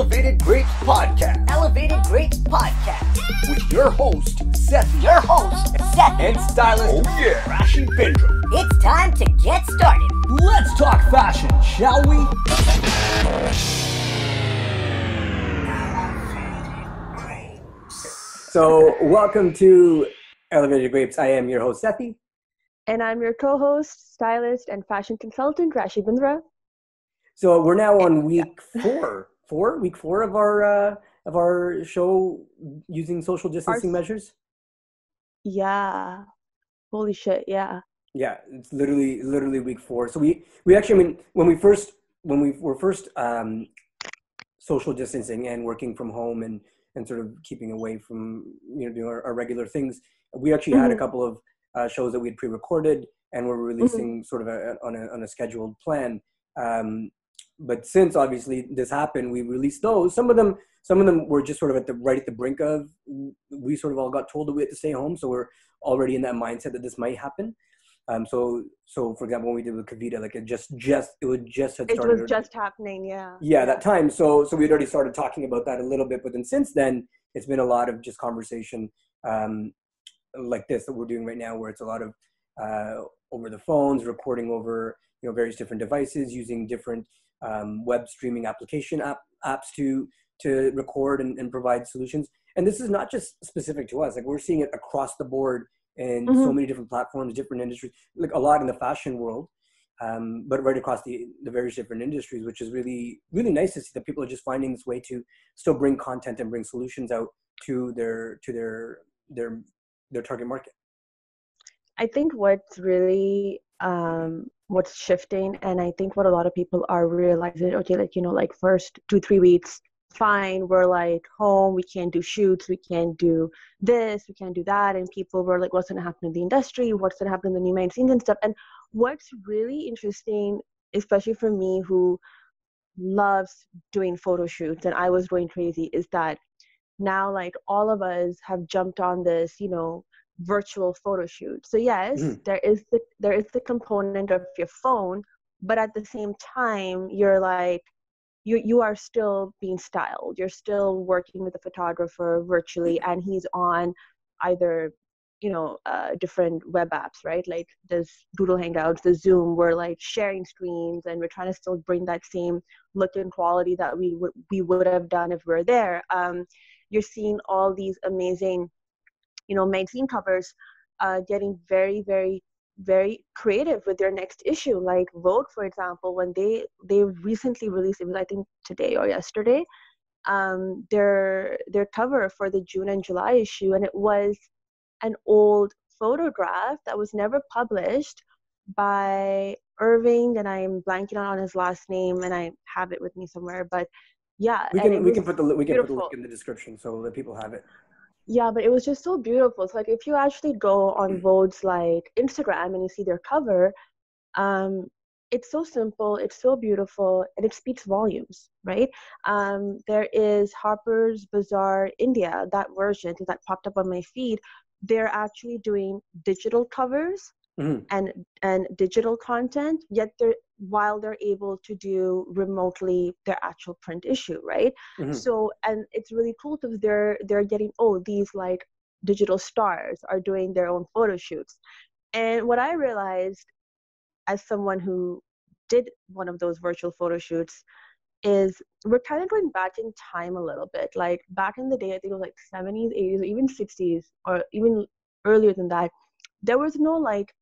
Elevated Grapes Podcast. Elevated Grapes Podcast. With your host, Sethi. Your host, Sethi. And stylist, Rashi Bindra. It's time to get started. Let's talk fashion, shall we? So, welcome to Elevated Grapes. I am your host, Sethi. And I'm your co-host, stylist, and fashion consultant, Rashi Bindra. So we're now on week four of our show using social distancing measures. Yeah. Holy shit, yeah. Yeah, it's literally week 4. So we actually, I mean, when we were first social distancing and working from home and sort of keeping away from, doing our regular things, we actually had a couple of shows that we had pre-recorded and we're releasing sort of on a scheduled plan. But since obviously this happened, we released those. Some of them were just sort of right at the brink of. We sort of all got told that we had to stay home, so we're already in that mindset that this might happen. So for example, when we did with Kavita, like it was just happening, yeah. Yeah, that time. So we'd already started talking about that a little bit, but then since then, it's been a lot of just conversation like this that we're doing right now, where it's a lot of over the phones, recording over various different devices, using different web streaming application apps to record and provide solutions. And this is not just specific to us. Like we're seeing it across the board in so many different platforms, different industries, like a lot in the fashion world, but right across the various different industries, which is really, really nice to see that people are just finding this way to still bring content and bring solutions out to their target market. I think what's really what's shifting, and I think what a lot of people are realizing, okay, like first 2-3 weeks, fine, we're like home, we can't do shoots, we can't do this, we can't do that, and people were like, what's going to happen in the industry, what's going to happen in the new magazines and stuff. And what's really interesting, especially for me who loves doing photo shoots, and I was going crazy, is that now like all of us have jumped on this virtual photo shoot. So yes, there is the component of your phone, but at the same time, you're like, you are still being styled. You're still working with a photographer virtually, and he's on either different web apps, right? Like there's Google Hangouts, the Zoom. We're like sharing screens, and we're trying to still bring that same look and quality that we would have done if we were there. You're seeing all these amazing magazine covers getting very, very, very creative with their next issue. Like Vogue, for example, when they recently released, it was I think today or yesterday, their cover for the June and July issue, and it was an old photograph that was never published by Irving, and I'm blanking on his last name, and I have it with me somewhere. But yeah, we can put the link in the description so that people have it. Yeah, but it was just so beautiful. It's like if you actually go on Vogue's like Instagram and you see their cover, it's so simple, it's so beautiful, and it speaks volumes, right? There is Harper's Bazaar India, that version that popped up on my feed. They're actually doing digital covers and digital content, yet while they're able to do remotely their actual print issue, right? So, and it's really cool because they're getting, these like digital stars are doing their own photo shoots. And what I realized as someone who did one of those virtual photo shoots is we're kind of going back in time a little bit. Like back in the day, I think it was like 70s, 80s, or even 60s, or even earlier than that, there was no like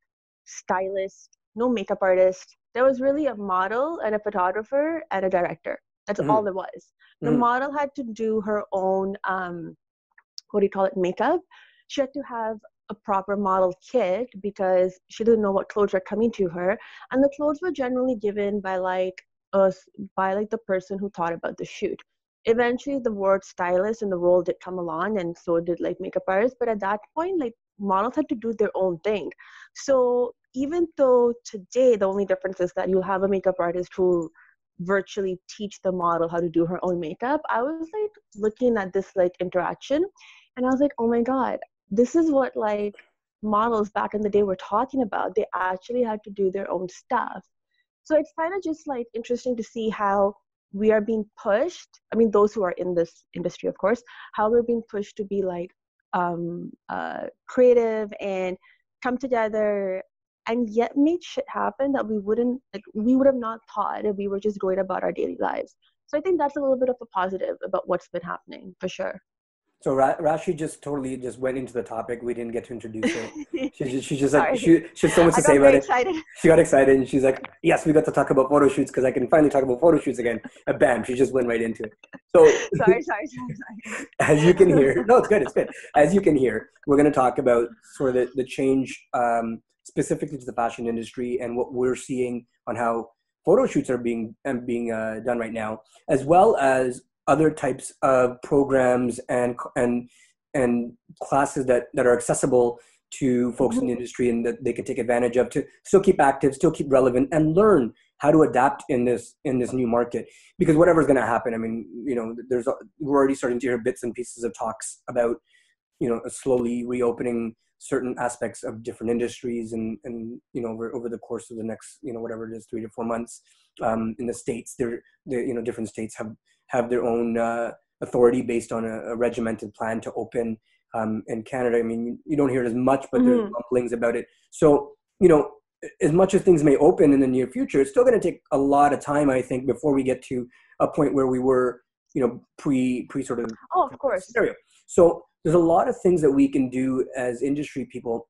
stylist, no makeup artist. There was really a model and a photographer and a director. That's all there was. The model had to do her own, makeup. She had to have a proper model kit because she didn't know what clothes were coming to her. And the clothes were generally given by the person who thought about the shoot. Eventually the word stylist and the role did come along, and so did like makeup artists. But at that point, like models had to do their own thing. So even though today the only difference is that you have a makeup artist who virtually teach the model how to do her own makeup, I was like looking at this like interaction, and I was like, oh my God, this is what like models back in the day were talking about. They actually had to do their own stuff. So it's kind of just like interesting to see how we are being pushed, I mean, those who are in this industry, of course, how we're being pushed to be like creative and come together and yet make shit happen that we would have not thought if we were just going about our daily lives. So I think that's a little bit of a positive about what's been happening for sure. So Rashi just totally just went into the topic. We didn't get to introduce her. She's just like, Sorry. she has so much to say about it. Excited. She got excited and she's like, yes, we got to talk about photo shoots because I can finally talk about photo shoots again. And bam, she just went right into it. So Sorry. as you can hear, no, it's good. As you can hear, we're going to talk about sort of the change specifically to the fashion industry and what we're seeing on how photo shoots are being done right now, as well as other types of programs and classes that are accessible to folks in the industry and that they can take advantage of to still keep active, still keep relevant, and learn how to adapt in this new market. Because whatever's going to happen, I mean, you know, we're already starting to hear bits and pieces of talks about, you know, slowly reopening certain aspects of different industries and you know, over the course of the next, you know, whatever it is, 3 to 4 months. In the States, you know, different states have their own authority based on a regimented plan to open. In Canada, I mean, you don't hear it as much, but there's rumblings about it. So, you know, as much as things may open in the near future, it's still going to take a lot of time, I think, before we get to a point where we were, you know, pre sort of of course scenario. So there's a lot of things that we can do as industry people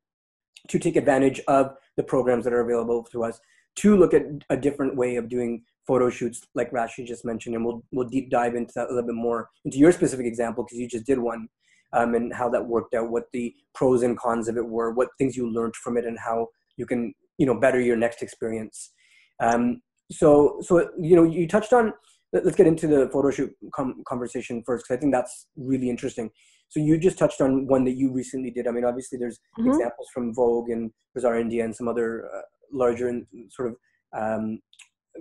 to take advantage of the programs that are available to us, to look at a different way of doing photo shoots, like Rashi just mentioned, and we'll deep dive into that a little bit more, into your specific example, because you just did one, and how that worked out, what the pros and cons of it were, what things you learned from it, and how you can, you know, better your next experience. So you know, you touched on, let's get into the photo shoot conversation first, because I think that's really interesting. So you just touched on one that you recently did. I mean, obviously there's examples from Vogue and Bazaar India and some other larger and sort of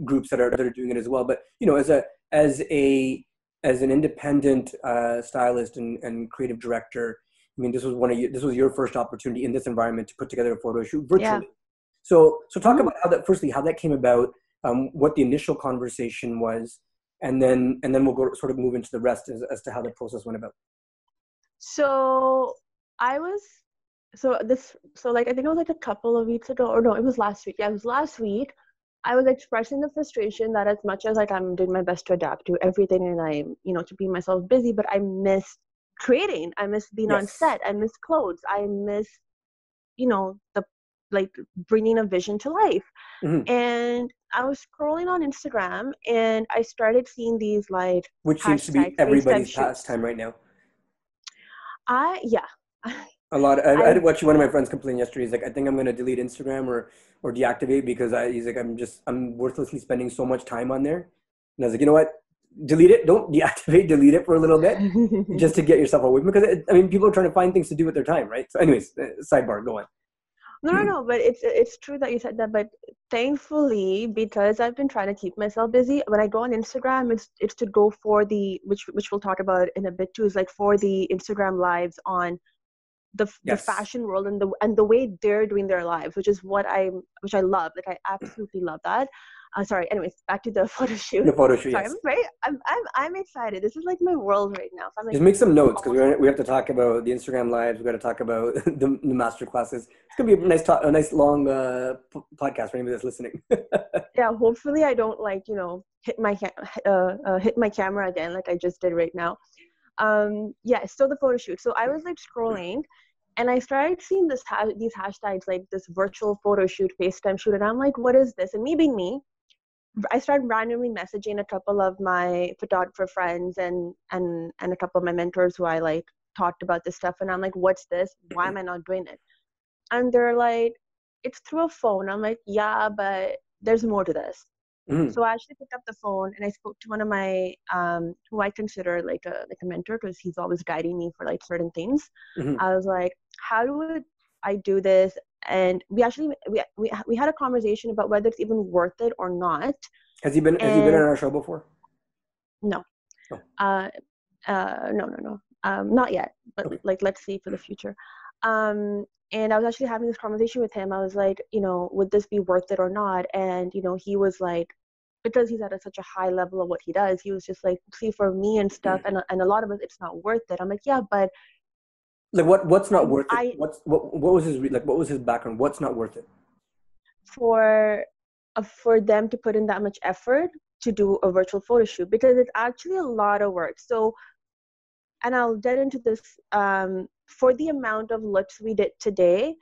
groups that are doing it as well. But, you know, as an independent stylist and creative director, I mean, this was your first opportunity in this environment to put together a photo shoot virtually. Yeah. So talk about how that came about, what the initial conversation was, and then we'll go sort of move into the rest as to how the process went about. So I think it was like a couple of weeks ago, or no, it was last week. Yeah, it was last week. I was expressing the frustration that as much as like I'm doing my best to adapt to everything and I'm, you know, to be myself busy, but I miss creating. I miss being on set. I miss clothes. I miss, you know, the like bringing a vision to life. And I was scrolling on Instagram and I started seeing these like, which seems to be everybody's pastime right now. Yeah. A lot. I had watched one of my friends complain yesterday. He's like, I think I'm going to delete Instagram or deactivate because he's like, I'm worthlessly spending so much time on there. And I was like, you know what? Delete it. Don't deactivate. Delete it for a little bit just to get yourself away. Because I mean, people are trying to find things to do with their time, right? So, anyways, sidebar. Go on. No. But it's true that you said that. But thankfully, because I've been trying to keep myself busy, when I go on Instagram, it's to go for the which we'll talk about in a bit too. Is like for the Instagram lives on the fashion world and the way they're doing their lives, which I love. Like I absolutely love that. Sorry. Anyways, back to the photo shoot. The photo shoot. Sorry, yes. I'm excited. This is like my world right now. So I'm like, just make some notes because we have to talk about the Instagram lives. We got to talk about the master classes. It's gonna be a nice long podcast for anybody that's listening. Yeah. Hopefully, I don't like, you know, hit my camera again like I just did right now. So the photo shoot. So I was like scrolling and I started seeing these hashtags, like this virtual photo shoot, FaceTime shoot. And I'm like, what is this? And me being me, I started randomly messaging a couple of my photographer friends and a couple of my mentors who I like talked about this stuff. And I'm like, what's this? Why am I not doing it? And they're like, it's through a phone. I'm like, yeah, but there's more to this. So I actually picked up the phone and I spoke to one of my, who I consider like a mentor because he's always guiding me for like certain things. I was like, how do I do this? And we had a conversation about whether it's even worth it or not. Has he been on our show before? No. Oh. No. Not yet, but okay. Like, let's see for the future. And I was actually having this conversation with him. I was like, you know, would this be worth it or not? And, you know, he was like, because he's at such a high level of what he does, he was just like, see, for me and stuff, and a lot of it, it's not worth it. I'm like, yeah, but Like what's not worth it? I What was his like? What was his background? What's not worth it? for them to put in that much effort to do a virtual photo shoot, because it's actually a lot of work. So, and I'll get into this, for the amount of looks we did today,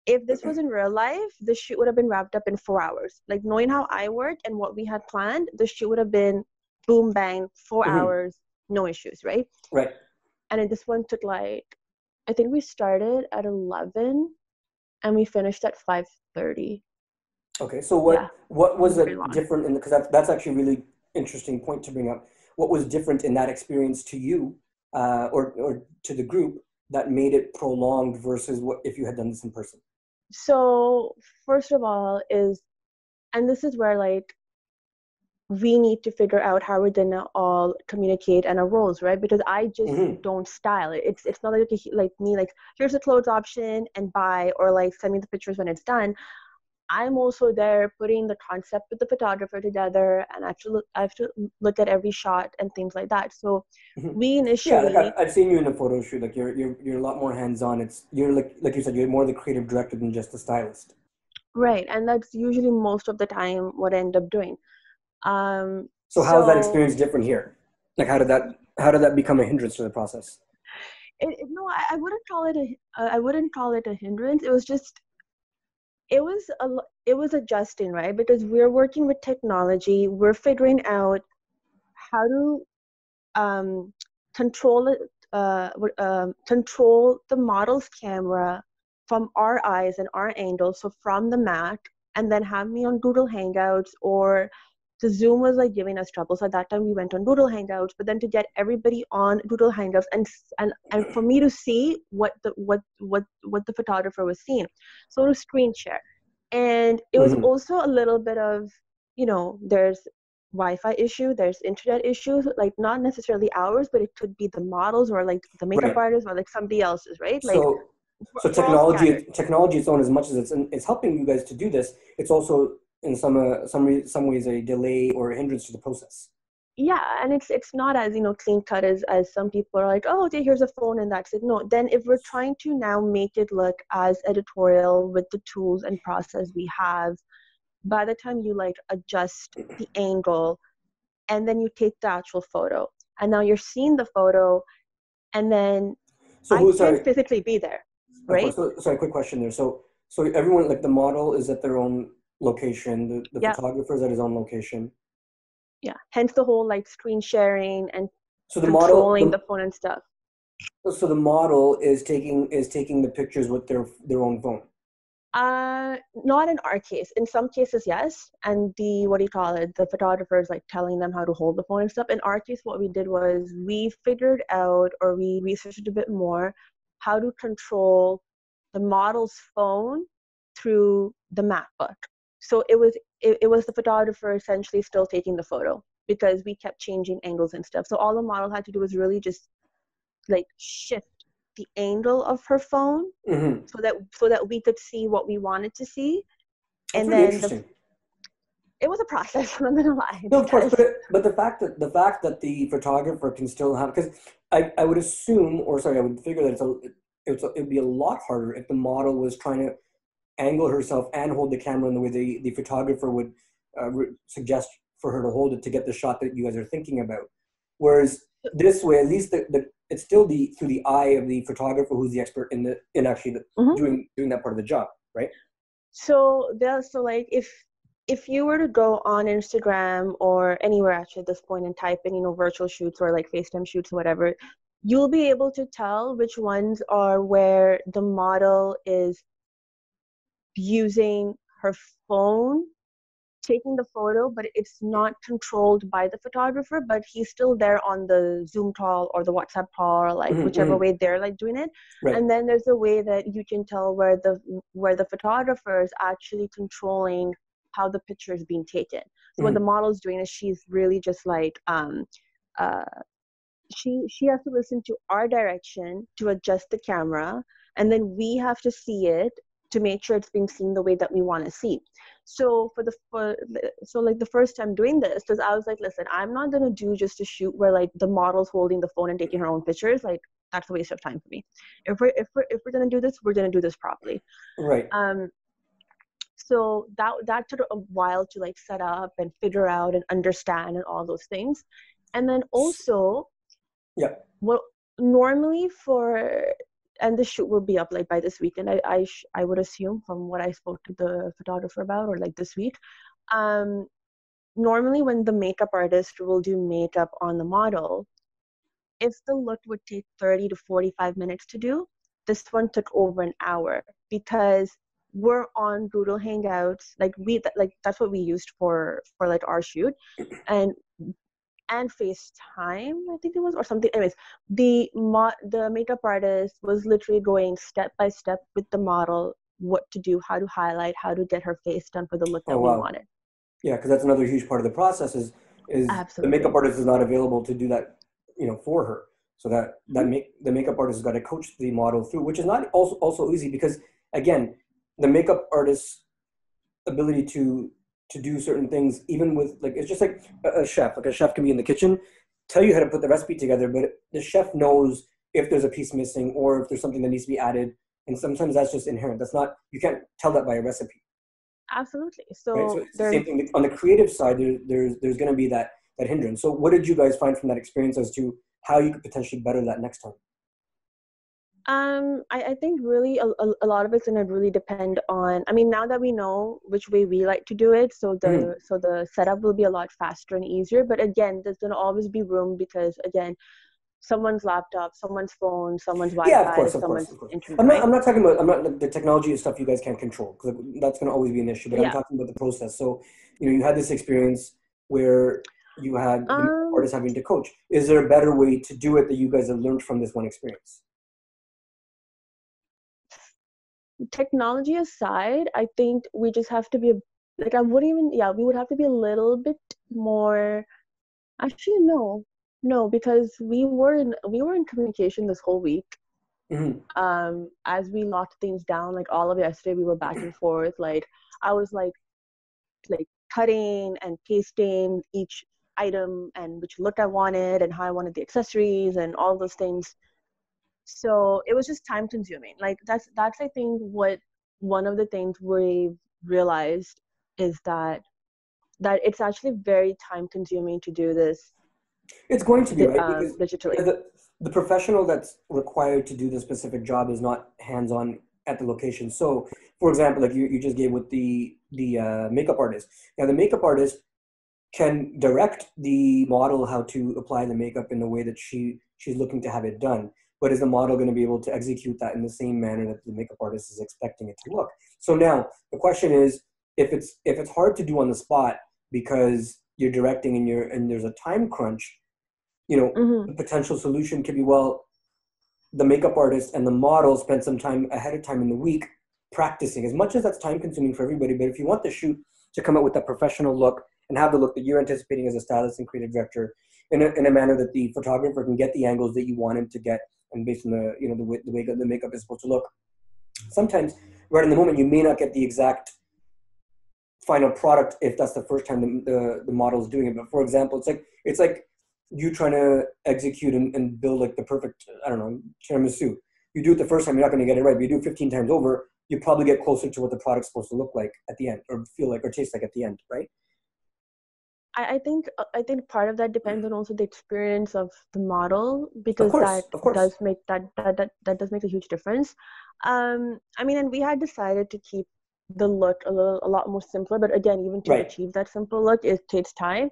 if this was in real life, the shoot would have been wrapped up in 4 hours. Like, knowing how I work and what we had planned, the shoot would have been boom, bang, 4 hours, no issues, right? Right. And then this one took like, I think we started at 11 and we finished at 5:30. Okay. So Yeah, what was very it long. different in because that's actually a really interesting point to bring up. What was different in that experience to you, or to the group that made it prolonged versus what if you had done this in person? So first of all and this is where like we need to figure out how we're gonna all communicate and our roles, right? Because I just don't style it. It's not like me, like, here's a clothes option and buy, or like send me the pictures when it's done. I'm also there putting the concept with the photographer together, and I have to look at every shot and things like that. So we Yeah, like initially, I've seen you in a photo shoot. Like you're a lot more hands on. You're like you said, you're more the creative director than just the stylist. right, and that's usually most of the time what I end up doing. So how is that So experience different here? Like how did that become a hindrance to the process? no, I wouldn't call it I wouldn't call it a hindrance. It was just, it was adjusting, right? Because we're working with technology, we're figuring out how to control it, control the model's camera from our eyes and our angles, so from the Mac, and then have me on Google Hangouts, or the Zoom was like giving us trouble. So at that time we went on Google Hangouts, but then to get everybody on Google Hangouts and for me to see what the photographer was seeing. So to screen share. And it was also a little bit of, there's Wi-Fi issue, there's internet issues, like not necessarily ours, but it could be the models or like the makeup Right. artist or like somebody else's, right? Like So we're all scattered. technology its own, as much as it's helping you guys to do this, it's also in some ways a delay or a hindrance to the process. Yeah, and it's not as, clean cut as some people are like, oh, okay, here's a phone and that's it. No, then if we're trying to now make it look as editorial with the tools and process we have, by the time you like adjust the angle and then you take the actual photo, and now you're seeing the photo, and then So I sorry, can't physically be there, of course. right? So, sorry, quick question there. So everyone, like the model is at their own location, the Yeah, photographer is at his own location. yeah. Hence the whole like screen sharing and So the model, controlling the phone and stuff. so the model is taking the pictures with their own phone. Not in our case. In some cases, yes. And the photographer is like telling them how to hold the phone and stuff. In our case, what we did was we figured out, or we researched a bit more, how to control the model's phone through the MacBook. So it was the photographer essentially still taking the photo, because we kept changing angles and stuff. So all the model had to do was really just like shift the angle of her phone so that we could see what we wanted to see. That's And really then interesting. it was a process. I'm not gonna lie, No, of course, because but the fact that the photographer can still have, because I would assume, or sorry, I would figure that it'd be a lot harder if the model was trying to angle herself and hold the camera in the way the photographer would suggest for her to hold it to get the shot that you guys are thinking about. Whereas this way, at least it's still through the eye of the photographer who's the expert in actually doing that part of the job, right? so like if you were to go on Instagram or anywhere actually at this point and type in, virtual shoots or like FaceTime shoots or whatever, you'll be able to tell which ones are where the model is using her phone taking the photo, but it's not controlled by the photographer, but he's still there on the Zoom call or the WhatsApp call, or like whichever way they're like doing it. Right. And then there's a way that you can tell where the photographer is actually controlling how the picture is being taken. So what the model's doing is she's really just like she has to listen to our direction to adjust the camera, and then we have to see it to make sure it's being seen the way that we want to see. So so like the first time doing this, because I was like, listen, I'm not gonna do just a shoot where like the model's holding the phone and taking her own pictures. Like that's a waste of time for me. If we're gonna do this, we're gonna do this properly. Right. So that took a while to like set up and figure out and understand and all those things. And then also, yeah, well, normally and the shoot will be up like by this weekend. I would assume from what I spoke to the photographer about, or like this week. Normally when the makeup artist will do makeup on the model, if the look would take 30 to 45 minutes to do, this one took over an hour, because we're on Google Hangouts, like that's what we used for like our shoot, and FaceTime, I think it was, or something. Anyways, the makeup artist was literally going step by step with the model, what to do, how to highlight, how to get her face done for the look that we wanted. Yeah, because that's another huge part of the process is the makeup artist is not available to do that, for her. So the makeup artist has got to coach the model through, which is not also easy, because again, the makeup artist's ability to do certain things, even with like, it's just like a chef. Like a chef can be in the kitchen, tell you how to put the recipe together, but the chef knows if there's a piece missing or if there's something that needs to be added. And sometimes that's just inherent. You can't tell that by a recipe. Absolutely. So, right? So it's the same thing on the creative side. There's going to be that hindrance. So what did you guys find from that experience as to how you could potentially better that next time? I think really a lot of it's going to really depend on, I mean, now that we know which way we like to do it, so the setup will be a lot faster and easier. But again, there's going to always be room, because again, someone's laptop, someone's phone, someone's Wi-Fi, someone's internet. I'm not talking about the technology and stuff you guys can't control, because that's going to always be an issue. But I'm talking about the process. So, you had this experience where you had the artist having to coach. Is there a better way to do it that you guys have learned from this one experience? Technology aside, I think we just have to be we would have to be a little bit more. Actually, no, because we were in communication this whole week. As we locked things down, like all of yesterday, we were back and forth. Like I was like cutting and pasting each item and which look I wanted and how I wanted the accessories and all those things. So it was just time consuming. Like that's I think what one of the things we've realized is that it's actually very time consuming to do this. It's going to be, right? Because digitally. The professional that's required to do the specific job is not hands-on at the location. So, for example, like you just gave with the makeup artist. Now, the makeup artist can direct the model how to apply the makeup in the way that she's looking to have it done. But is the model going to be able to execute that in the same manner that the makeup artist is expecting it to look? So now the question is, if it's hard to do on the spot because you're directing and there's a time crunch, the potential solution could be, well, the makeup artist and the model spend some time ahead of time in the week practicing, as much as that's time consuming for everybody. But if you want the shoot to come out with that professional look and have the look that you're anticipating as a stylist and creative director in a manner that the photographer can get the angles that you want him to get, and based on the way the makeup is supposed to look, sometimes right in the moment you may not get the exact final product if that's the first time the model is doing it. But for example, it's like you trying to execute and build like the perfect, I don't know, tiramisu. You do it the first time, you're not going to get it right. But you do it 15 times over, you probably get closer to what the product's supposed to look like at the end, or feel like, or taste like at the end, right? I think part of that depends on also the experience of the model, because of course. does make that does make a huge difference. I mean, and we had decided to keep the look a lot more simpler, but again, even to achieve that simple look, it takes time.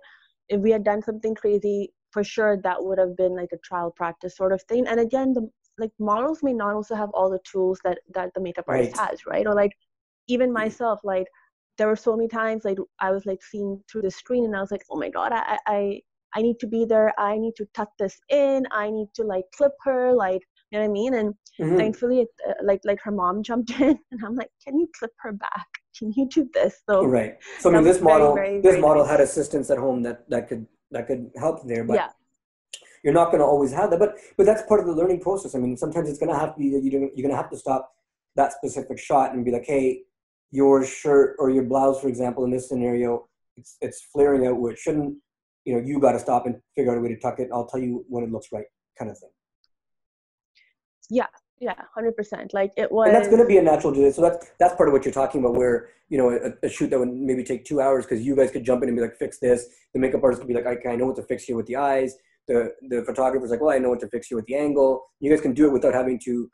If we had done something crazy, for sure that would have been like a trial practice sort of thing. And again, the models may not also have all the tools that the makeup artist has, right? Or like even myself, like there were so many times like I was like seeing through the screen and I was like, oh my God, I need to be there. I need to tuck this in. I need to like clip her, like, you know what I mean? And thankfully, like her mom jumped in and I'm like, can you clip her back? Can you do this? So So I mean, this model nice. Had assistants at home that could help there, but you're not going to always have that. But that's part of the learning process. I mean, sometimes it's going to have to be that you're going to have to stop that specific shot and be like, hey, your shirt or your blouse, for example, in this scenario, it's flaring out where it shouldn't, you got to stop and figure out a way to tuck it. I'll tell you when it looks right, kind of thing. Yeah, 100%. Like it And that's was. going to be a natural delay. So that's part of what you're talking about, where a shoot that would maybe take 2 hours, because you guys could jump in and be like, fix this. The makeup artist could be like, I know what to fix here with the eyes. The photographer's like, well, I know what to fix here with the angle. You guys can do it without having to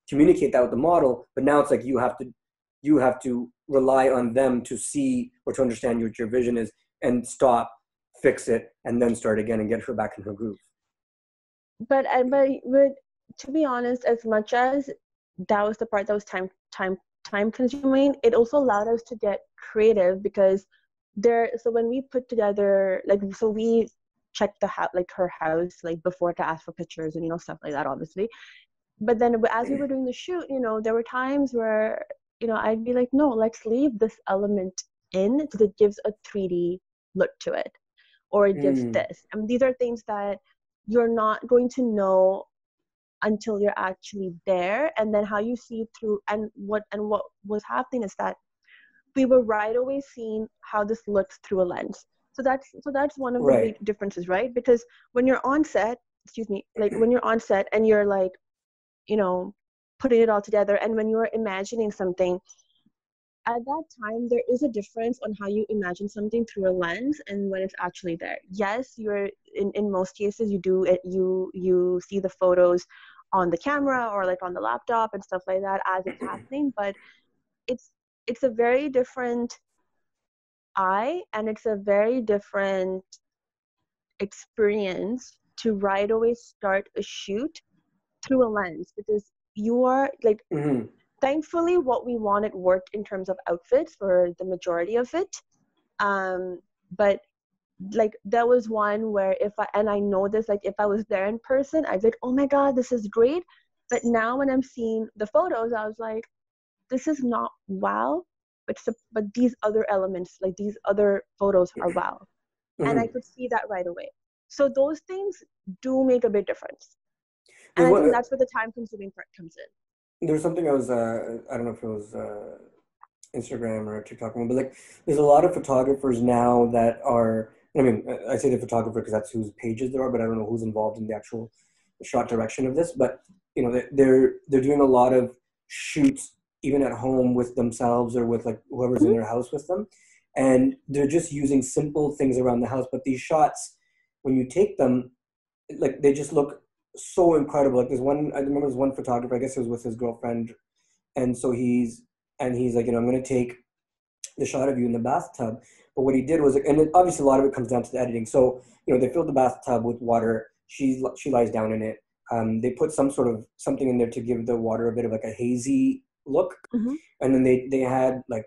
communicate that with the model. But now it's like you have to rely on them to see or to understand what your vision is, and stop, fix it, and then start again and get her back in her groove. But to be honest, as much as that was the part that was time consuming, it also allowed us to get creative, because so when we put together, like, so we checked the house, like her house, like before, to ask for pictures and stuff like that, obviously. But then as we were doing the shoot, there were times where I'd be like, no, let's leave this element in, because it gives a 3D look to it, or it gives this. And these are things that you're not going to know until you're actually there. And then how you see through, and what was happening is that we were right away seeing how this looks through a lens. So that's one of the big differences, right? Because when you're on set, when you're on set and you're like, putting it all together, and when you're imagining something, at that time, there is a difference on how you imagine something through a lens and when it's actually there. Yes, you're in most cases, you see the photos on the camera or like on the laptop and stuff like that as it's happening, but it's a very different eye, and it's a very different experience to right away start a shoot through a lens, because you are like, thankfully what we wanted worked in terms of outfits for the majority of it. But like there was one where I know this, like if I was there in person, I'd be like, oh my God, this is great. But now when I'm seeing the photos, I was like, this is not wow, but these other elements, like these other photos are wow. And I could see that right away. So those things do make a big difference. And I think that's where the time-consuming part comes in. There was something I was, I don't know if it was Instagram or TikTok, but like there's a lot of photographers now that are, I mean, I say the photographer because that's whose pages there are, but I don't know who's involved in the actual shot direction of this. But, they're doing a lot of shoots even at home with themselves or with like whoever's in their house with them. And they're just using simple things around the house. But these shots, when you take them, like they just look so incredible. Like I remember there's one photographer, I guess it was with his girlfriend. And so he's like, I'm going to take the shot of you in the bathtub. But what he did was, and obviously a lot of it comes down to the editing. So, they filled the bathtub with water. She lies down in it. They put something in there to give the water a bit of like a hazy look. And then they had like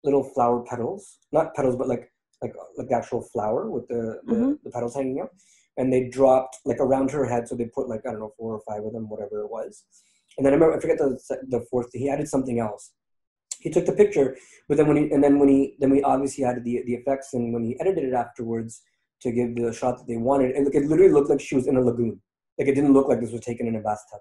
little flower petals, not petals, but like the actual flower with the petals hanging out. And they dropped like around her head. So they put like, I don't know, 4 or 5 of them, whatever it was. And then I forget the fourth, he added something else. He took the picture, but then we obviously added the effects, and when he edited it afterwards to give the shot that they wanted, it literally looked like she was in a lagoon. Like it didn't look like this was taken in a bathtub.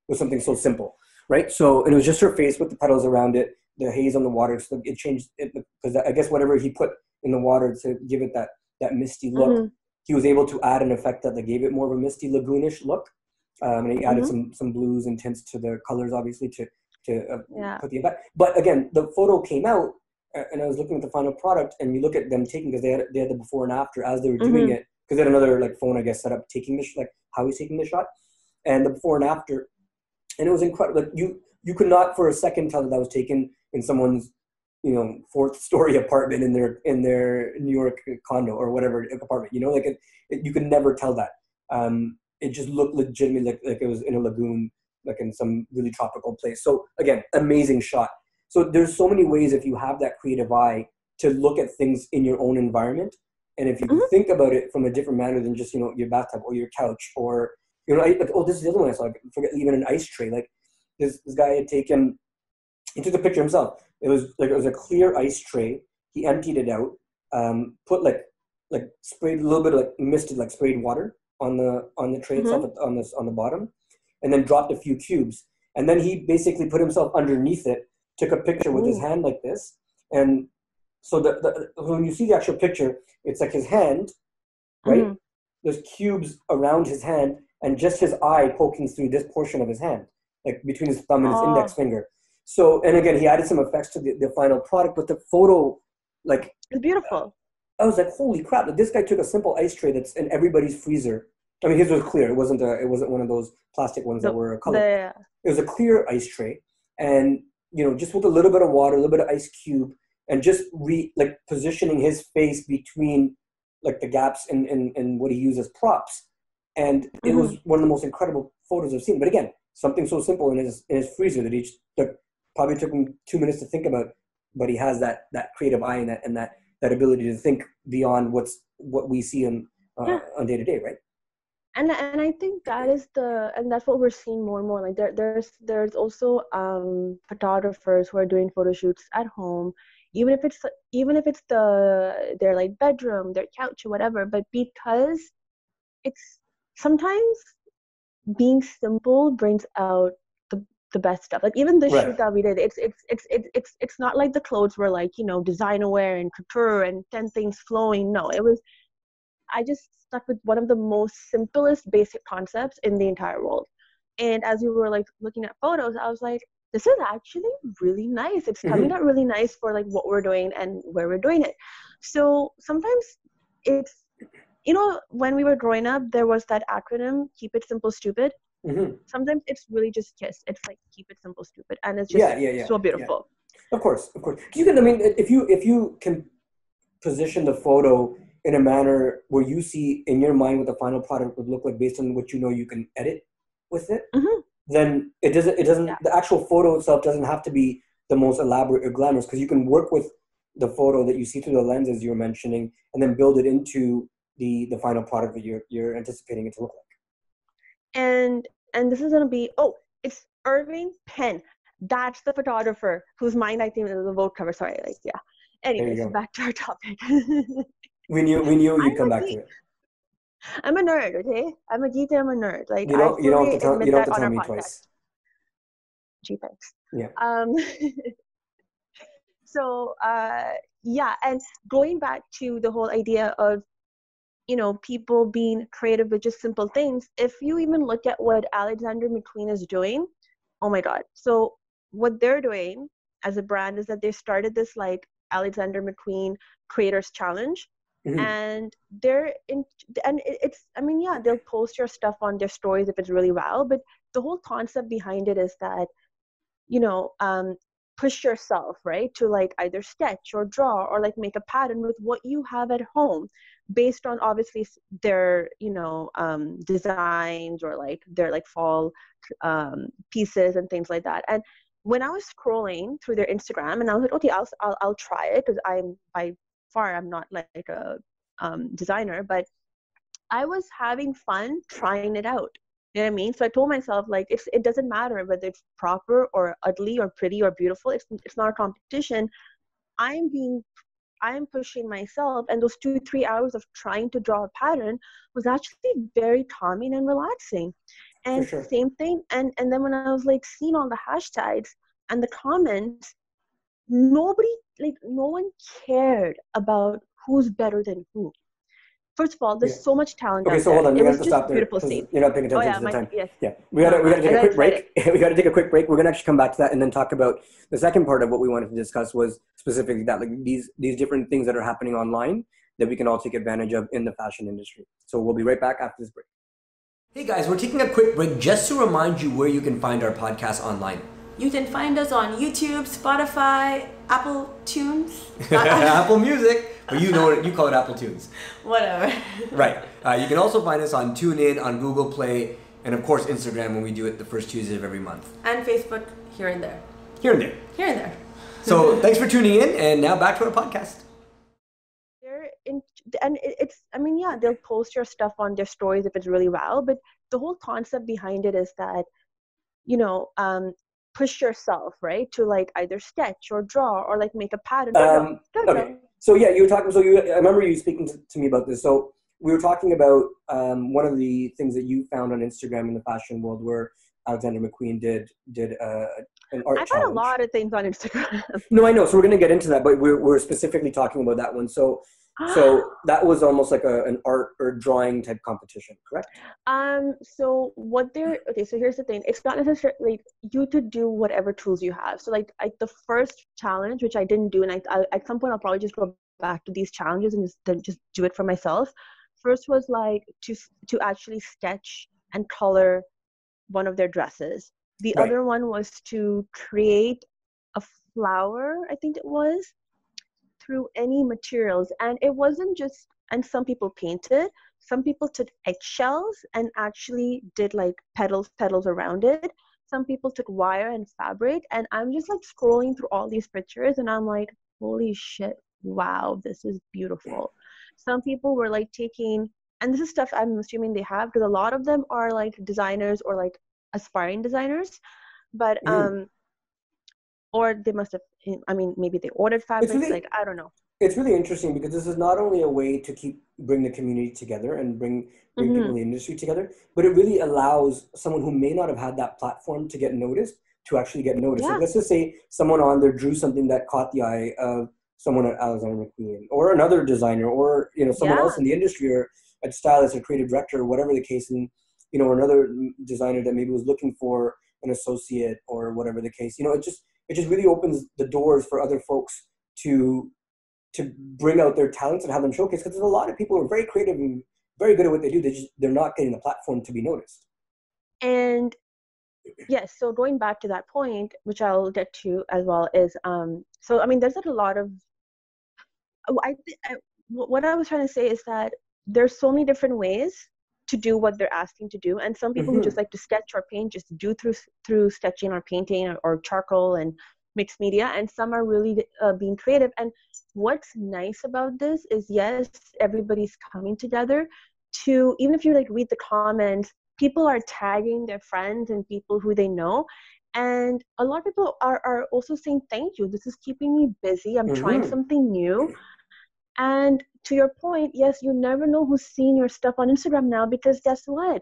It was something so simple, right? So, and it was just her face with the petals around it, the haze on the water. So it changed it, because I guess whatever he put in the water to give it that misty look, he was able to add an effect that gave it more of a misty lagoonish look. And he added some blues and tints to the colors, obviously, to put the effect. But again, the photo came out, and I was looking at the final product, and you look at them taking, because they had the before and after as they were doing it, because they had another like phone, I guess, set up taking this, like how he's taking the shot, and the before and after, and it was incredible. Like you could not for a second tell that was taken in someone's 4th story apartment in their New York condo or whatever apartment. Like you could never tell that. It just looked legitimately like it was in a lagoon, like in some really tropical place. So again, amazing shot. So there's so many ways, if you have that creative eye, to look at things in your own environment. And if you think about it from a different manner than just, your bathtub or your couch or, this is the other one I saw, I forget, even an ice tray. Like this guy had he took the picture himself. It was a clear ice tray. He emptied it out, put like sprayed a little bit of like misted, like sprayed water on the tray itself on the bottom, and then dropped a few cubes. And then he basically put himself underneath it took a picture with his hand like this. And so when you see the actual picture, it's like his hand, right? Mm-hmm. There's cubes around his hand and just his eye poking through this portion of his hand, like between his thumb and his index finger. So, and again, he added some effects to the final product, but the photo, like, it's beautiful. I was like, holy crap! Like, this guy took a simple ice tray that's in everybody's freezer. I mean, his was clear. It wasn't one of those plastic ones that were colored. It was a clear ice tray, and just with a little bit of water, a little bit of ice cube, and just positioning his face between like the gaps in what he used as props. And it was one of the most incredible photos I've seen. But again, something so simple in his freezer that probably took him 2 minutes to think about, but he has that creative eye and that ability to think beyond what we see on day to day, right? And I think that's what we're seeing more and more. Like there's also photographers who are doing photo shoots at home, even if it's their like bedroom, their couch or whatever. But because it's sometimes being simple brings out the best stuff. Like even the shoot that we did, it's not like the clothes were like designer wear and couture and 10 things flowing. No, I just stuck with one of the most simplest basic concepts in the entire world. And as we were like looking at photos, I was like, this is actually really nice. It's coming out really nice for like what we're doing and where we're doing it. So sometimes it's, when we were growing up, there was that acronym, keep it simple, stupid. Sometimes it's really just KISS. It's like keep it simple, stupid. And it's just so beautiful. Yeah. Of course. You can, if you can position the photo in a manner where you see in your mind what the final product would look like based on what you can edit with it, then it doesn't the actual photo itself doesn't have to be the most elaborate or glamorous, because you can work with the photo that you see through the lenses you were mentioning and then build it into the final product that you're anticipating it to look like. And this is going to be, it's Irving Penn. That's the photographer whose mind I think is the Vogue cover. Sorry, Anyways, back to our topic. We knew you'd come back to it. I'm a nerd, okay? I'm a geek and I'm a nerd. Like you don't have to tell me twice. Gee, thanks. Yeah. So and going back to the whole idea of people being creative with just simple things. If you even look at what Alexander McQueen is doing, oh my God. So what they're doing as a brand is that they started this like Alexander McQueen Creators Challenge. And they'll post your stuff on their stories if it's really wow. But the whole concept behind it is that, push yourself, right? To like either sketch or draw or like make a pattern with what you have at home based on obviously their, designs or like their like fall pieces and things like that. And when I was scrolling through their Instagram and I was like, okay, I'll try it, because I'm not like a designer, but I was having fun trying it out. You know what I mean? So I told myself, like, it doesn't matter whether it's proper or ugly or pretty or beautiful. It's not a competition. I am pushing myself, and those 2-3 hours of trying to draw a pattern was actually very calming and relaxing. And same thing. And then when I was like seeing all the hashtags and the comments, no one cared about who's better than who. First of all, there's so much talent out there. Okay, so hold on, we have to stop there. You're not paying attention to the time. Yes. Yeah, we gotta take a quick break. We gotta take a quick break. We're gonna actually come back to that and then talk about the second part of what we wanted to discuss was specifically that, like these different things that are happening online that we can all take advantage of in the fashion industry. So we'll be right back after this break. Hey guys, we're taking a quick break just to remind you where you can find our podcast online. You can find us on YouTube, Spotify, Apple Tunes. Apple Music. Or you call it Apple Tunes. Whatever. Right. You can also find us on TuneIn, on Google Play, and of course Instagram when we do it the first Tuesday of every month. And Facebook here and there. Here and there. Here and there. So thanks for tuning in, and now back to our podcast. They'll post your stuff on their stories if it's really wow. But the whole concept behind it is that, push yourself, right? To like either sketch or draw or like make a pattern. Okay. So yeah, you were talking. I remember you speaking to me about this. So we were talking about one of the things that you found on Instagram in the fashion world, where Alexander McQueen did an art I find a challenge. lot of things on Instagram. No, I know. So we're going to get into that, but we're specifically talking about that one. So that was almost like an art or drawing type competition, correct? So so here's the thing. It's not necessarily like you to do whatever tools you have. So like the first challenge, which I didn't do, and I at some point I'll probably just go back to these challenges and just do it for myself. First was like to actually sketch and color one of their dresses. The Right. other one was to create a flower, I think it was, through any materials. And it wasn't just, and some people painted, some people took eggshells and actually did like petals around it. Some people took wire and fabric. And I'm just like scrolling through all these pictures and I'm like, holy shit, wow, this is beautiful. Some people were like taking, and this is stuff I'm assuming they have, because a lot of them are like designers or like aspiring designers, but or they must have, I mean, maybe they ordered fabrics, like I don't know. It's really interesting because this is not only a way to bring the community together and bring people in the industry together, but it really allows someone who may not have had that platform to get noticed to actually get noticed. Yeah. Like, let's just say someone on there drew something that caught the eye of someone at Alexander McQueen or another designer, or someone else in the industry, or a stylist, a creative director, or whatever the case, and or another designer that maybe was looking for an associate or whatever the case. It just really opens the doors for other folks to bring out their talents and have them showcased, because there's a lot of people who are very creative and very good at what they do. They're not getting the platform to be noticed. And yes, so going back to that point, which I'll get to as well, is so I mean, there's like a lot of what I was trying to say is that there's so many different ways to do what they're asking to do, and some people who just like to sketch or paint just do through sketching or painting or charcoal and mixed media, and some are really being creative. And what's nice about this is, yes, everybody's coming together to, even if you like read the comments, people are tagging their friends and people who they know, and a lot of people are also saying thank you, this is keeping me busy, I'm trying something new. And to your point, yes, you never know who's seeing your stuff on Instagram now, because guess what?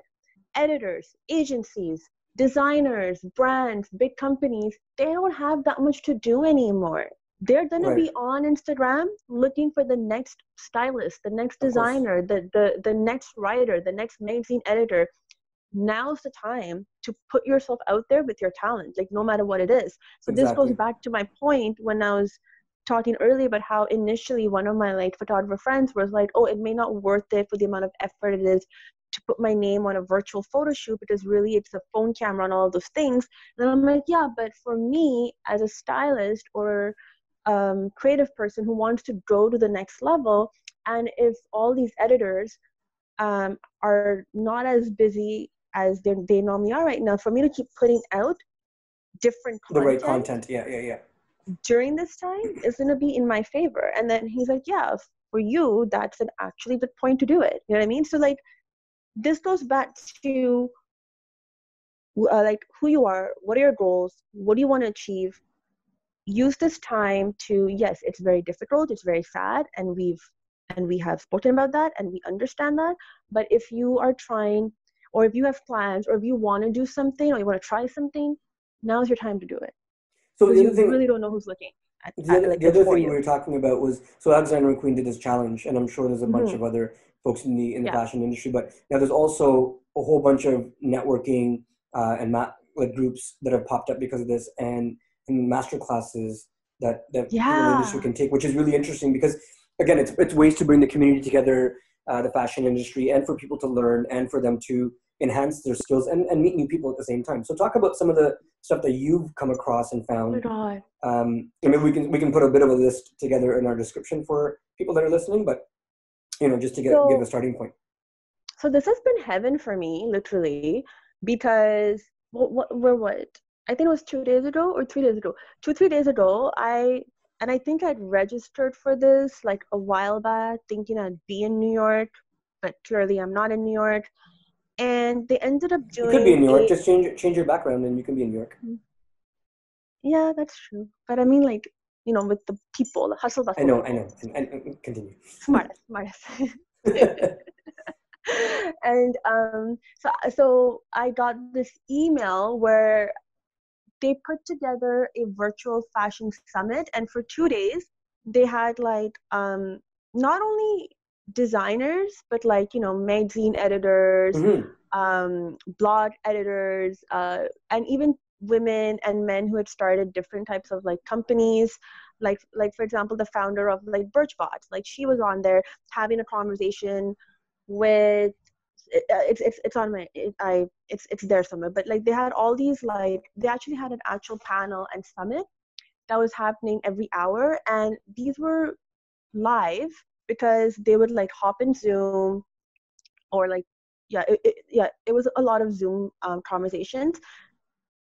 Editors, agencies, designers, brands, big companies, they don't have that much to do anymore. They're going to be on Instagram looking for the next stylist, the next designer, the next writer, the next magazine editor. Now's the time to put yourself out there with your talent, like no matter what it is. So this goes back to my point when I was talking earlier about how initially one of my like photographer friends was like, oh, it may not worth it for the amount of effort it is to put my name on a virtual photo shoot, because really it's a phone camera and all of those things. And I'm like, yeah, but for me as a stylist or creative person who wants to go to the next level, and if all these editors are not as busy as they normally are right now, for me to keep putting out different content, the right content, yeah, during this time is going to be in my favor. And then he's like, yeah, for you, that's actually the point to do it. You know what I mean? So like, this goes back to like who you are, what are your goals, what do you want to achieve? Use this time to, yes, it's very difficult, it's very sad, and we have spoken about that and we understand that. But if you are trying, or if you have plans, or if you want to do something, or you want to try something, now's your time to do it. So the other you thing, really don't know who's looking. The other thing we were talking about was, so Alexander McQueen did this challenge, and I'm sure there's a bunch of other folks in the fashion industry, but now there's also a whole bunch of networking and like groups that have popped up because of this, and master classes that people in the industry can take, which is really interesting because, again, it's ways to bring the community together, the fashion industry, and for people to learn and for them to enhance their skills and meet new people at the same time. So talk about some of the stuff that you've come across and found. Oh my God. And maybe we can put a bit of a list together in our description for people that are listening, but just to give a starting point. So this has been heaven for me, literally, because what I think it was 2 days ago or 3 days ago. 2-3 days ago, I think I'd registered for this like a while back, thinking I'd be in New York, but clearly I'm not in New York. And they ended up doing. You could be in New York. Just change your background, and you can be in New York. Yeah, that's true. But I mean, like, with the people, the hustle bustle. I know. And continue. Smartest. And so I got this email where they put together a virtual fashion summit, and for 2 days they had like not only designers but like magazine editors, blog editors, and even women and men who had started different types of like companies, like for example the founder of like Birchbot, like she was on there having a conversation with it's on my it's there somewhere, but like they had all these, like they actually had an actual panel and summit that was happening every hour, and these were live because they would like hop in Zoom or like it was a lot of Zoom conversations,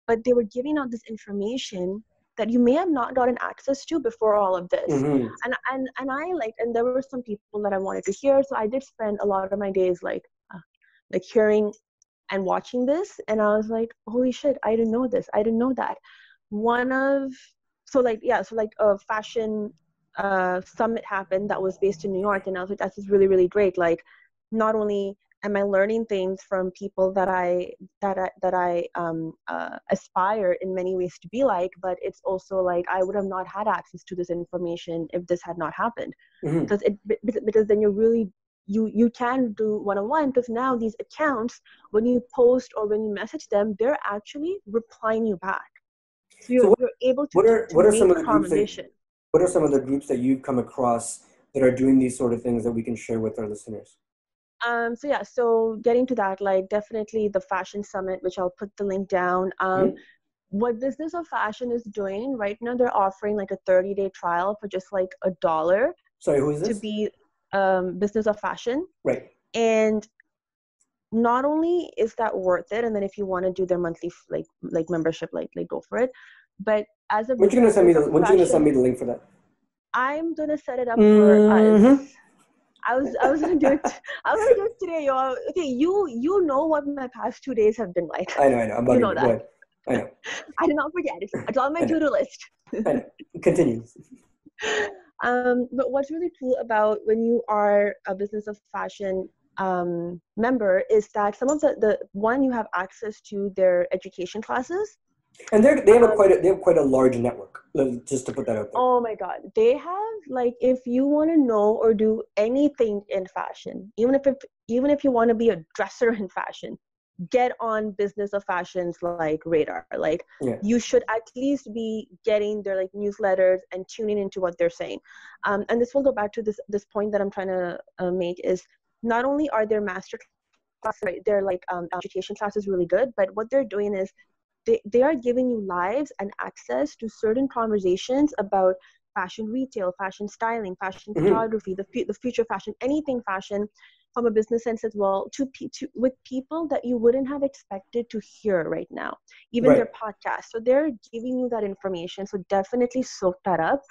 but they were giving out this information that you may have not gotten access to before all of this. And I like, and there were some people that I wanted to hear, so I did spend a lot of my days like hearing and watching this, and I was like, holy shit, I didn't know this, I didn't know that. So a fashion summit happened that was based in New York, and I was like, that's just really, really great. Like, not only am I learning things from people that I aspire in many ways to be like, but it's also like I would have not had access to this information if this had not happened. Because then you can do one-on-one, because now these accounts, when you post or when you message them, they're actually replying you back. So you're able to what are make some of the conversation. What are some of the groups that you've come across that are doing these sort of things that we can share with our listeners? So getting to that, like definitely the fashion summit, which I'll put the link down. What Business of Fashion is doing right now, they're offering like a 30-day trial for just like $1. Sorry, who is this? To be Business of Fashion. Right. And not only is that worth it, and then if you want to do their monthly like membership, like go for it. But as a when you gonna send me the link for that? I'm gonna set it up for us. I was gonna do it. I was gonna do it today, y'all. Okay, you know what my past 2 days have been like. I know. I'm bugging you. Go ahead. I know. I did not forget. It's on my to-do list. I know. Continue. But what's really cool about when you are a Business of Fashion member is that some of the you have access to their education classes. And they have quite a large network, just to put that out there. Oh my God. They have, like, if you want to know or do anything in fashion, even if you want to be a dresser in fashion, get on Business of Fashion's like radar. Like, you should at least be getting their like newsletters and tuning into what they're saying. And this will go back to this point that I'm trying to make is not only are their master classes, right, their like education classes really good, but what they're doing is they are giving you lives and access to certain conversations about fashion retail, fashion styling, fashion photography, the future fashion, anything fashion from a business sense as well, with people that you wouldn't have expected to hear right now, even their podcasts. So they're giving you that information. So definitely soak that up.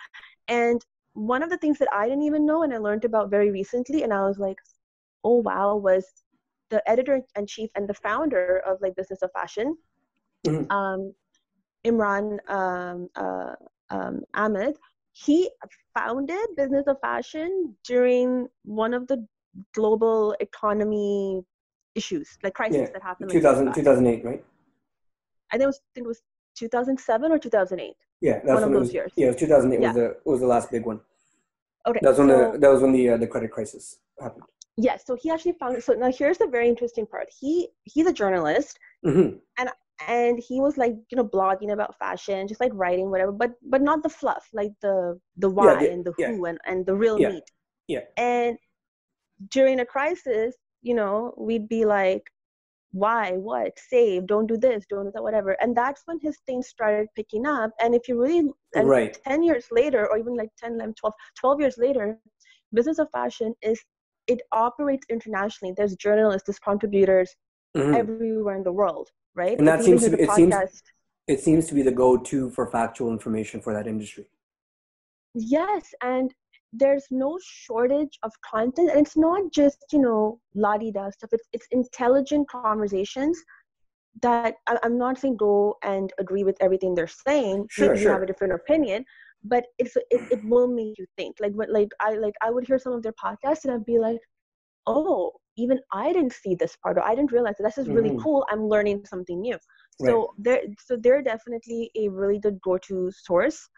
And one of the things that I didn't even know and I learned about very recently, and I was like, oh wow, was the editor-in-chief and the founder of like Business of Fashion, Imran Ahmed. He founded Business of Fashion during one of the global economy issues, like crisis that happened. 2008, right? I think it was 2007 or 2008. Yeah, that's one of those years. Yeah, 2008 was the last big one. Okay, that was when the credit crisis happened. Yes, so he actually found it. So now here's the very interesting part. He's a journalist, and he was like, blogging about fashion, just like writing whatever, but not the fluff, like the why and the who and the real meat. Yeah. And during a crisis, we'd be like, why, what, save, don't do this, don't do that, whatever. And that's when his things started picking up. And if you really, 10 years later, or even like 10, 11, 12 years later, Business of Fashion it operates internationally. There's journalists, there's contributors everywhere in the world, right? And that seems to be the go-to for factual information for that industry. Yes, and there's no shortage of content, and it's not just la-di-da stuff. It's intelligent conversations that I'm not saying go and agree with everything they're saying. Sure. You have a different opinion, but it will make you think. I would hear some of their podcasts and I'd be like, oh, even I didn't see this part, or I didn't realize that this is really cool. I'm learning something new. Right. So they're definitely a really good go-to source.